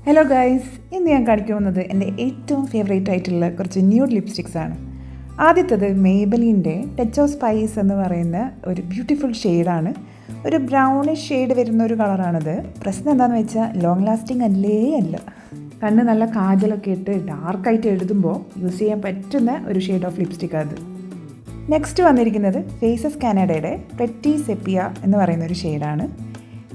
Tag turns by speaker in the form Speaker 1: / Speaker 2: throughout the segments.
Speaker 1: Hello guys, ഇന്ന് ഞാൻ കാണിക്കുന്നത് എൻ്റെ ഏറ്റവും ഫേവറേറ്റ് ആയിട്ടുള്ള കുറച്ച് ന്യൂഡ് ലിപ്സ്റ്റിക്സ് ആണ്. ആദ്യത്തത് മേബലിൻ്റെ ടച്ച് ഓഫ് സ്പൈസ് എന്ന് പറയുന്ന ഒരു ബ്യൂട്ടിഫുൾ ഷെയ്ഡാണ്. ഒരു ബ്രൗണിഷ് ഷെയ്ഡ് വരുന്ന ഒരു കളറാണിത്. പ്രശ്നം എന്താണെന്ന് വെച്ചാൽ ലോങ് ലാസ്റ്റിംഗ് അല്ല. കണ്ണ് നല്ല കാജലൊക്കെ ഇട്ട് ഡാർക്കായിട്ട് എഴുതുമ്പോൾ യൂസ് ചെയ്യാൻ പറ്റുന്ന ഒരു ഷെയ്ഡ് ഓഫ് ലിപ്സ്റ്റിക് അത്. നെക്സ്റ്റ് വന്നിരിക്കുന്നത് ഫേസസ് കാനഡയുടെ പ്രെറ്റി സെപ്പിയ എന്ന് പറയുന്ന ഒരു ഷെയ്ഡാണ്.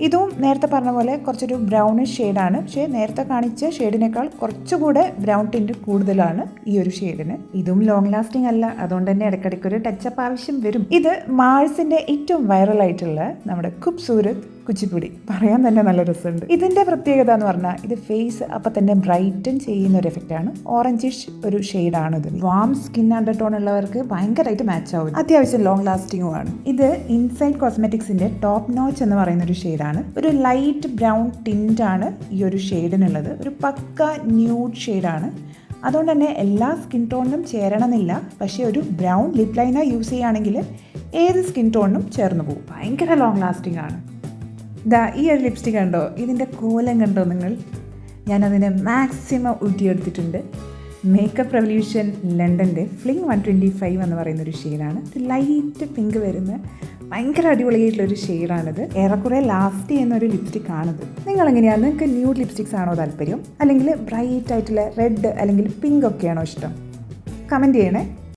Speaker 1: ഇതും നേരത്തെ പറഞ്ഞ പോലെ കുറച്ചൊരു ബ്രൗണിഷ് ഷെയ്ഡാണ്. പക്ഷേ നേരത്തെ കാണിച്ച ഷെയ്ഡിനേക്കാൾ കുറച്ചുകൂടെ ബ്രൗൺ ടിൻറ്റ് കൂടുതലാണ് ഈ ഒരു ഷെയ്ഡിന്. ഇതും ലോങ് ലാസ്റ്റിംഗ് അല്ല, അതുകൊണ്ട് തന്നെ ഇടയ്ക്കിടയ്ക്കൊരു ടച്ചപ്പ് ആവശ്യം വരും. ഇത് മാൾസിൻ്റെ ഏറ്റവും വൈറലായിട്ടുള്ള നമ്മുടെ ഖൂബ്സൂരത് കുച്ചിപ്പുടി, പറയാൻ തന്നെ നല്ല രസമുണ്ട്. ഇതിൻ്റെ പ്രത്യേകത എന്ന് പറഞ്ഞാൽ ഇത് ഫേസ് അപ്പം തന്നെ ബ്രൈറ്റൻ ചെയ്യുന്ന ഒരു എഫക്റ്റാണ്. ഓറഞ്ചിഷ് ഒരു ഷെയ്ഡാണിത്. വാം സ്കിൻ അണ്ടർ ടോൺ ഉള്ളവർക്ക് ഭയങ്കരമായിട്ട് മാച്ച് ആവും. അത്യാവശ്യം ലോങ് ലാസ്റ്റിംഗും ആണ്. ഇത് ഇൻസൈഡ് കോസ്മെറ്റിക്സിൻ്റെ ടോപ്പ് നോച്ച് എന്ന് പറയുന്ന ഒരു ഷെയ്ഡാണ്. ഒരു ലൈറ്റ് ബ്രൗൺ ടിൻ്റ് ആണ് ഈ ഒരു ഷെയ്ഡിനുള്ളത്. ഒരു പക്ക ന്യൂഡ് ഷെയ്ഡാണ്. അതുകൊണ്ട് തന്നെ എല്ലാ സ്കിൻ ടോണിനും ചേരണമെന്നില്ല. പക്ഷേ ഒരു ബ്രൗൺ ലിപ് ലൈനർ യൂസ് ചെയ്യുകയാണെങ്കിൽ ഏത് സ്കിൻ ടോണിനും ചേർന്ന് പോകും. ഭയങ്കര ലോങ് ലാസ്റ്റിംഗ് ആണ്. ഈ ഒരു ലിപ്സ്റ്റിക് കണ്ടോ, ഇതിൻ്റെ കോലം കണ്ടോ നിങ്ങൾ? ഞാനതിനെ മാക്സിമം ഊറ്റിയെടുത്തിട്ടുണ്ട്. മേക്കപ്പ് റെവല്യൂഷൻ ലണ്ടൻ്റെ ഫ്ലിങ് 125 എന്ന് പറയുന്നൊരു ഷെയ്ഡാണ്. ഒരു ലൈറ്റ് പിങ്ക് വരുന്ന ഭയങ്കര അടിപൊളിയായിട്ടുള്ളൊരു ഷെയ്ഡാണിത്. ഏറെക്കുറെ ലാസ്റ്റ് ചെയ്യുന്ന ഒരു ലിപ്സ്റ്റിക് ആണിത്. നിങ്ങളെങ്ങനെയാണ്? നിങ്ങൾക്ക് ന്യൂഡ് ലിപ്സ്റ്റിക്സ് ആണോ താല്പര്യം, അല്ലെങ്കിൽ ബ്രൈറ്റ് ആയിട്ടുള്ള റെഡ് അല്ലെങ്കിൽ പിങ്ക് ഒക്കെയാണോ ഇഷ്ടം? കമൻറ്റ് ചെയ്യണേ.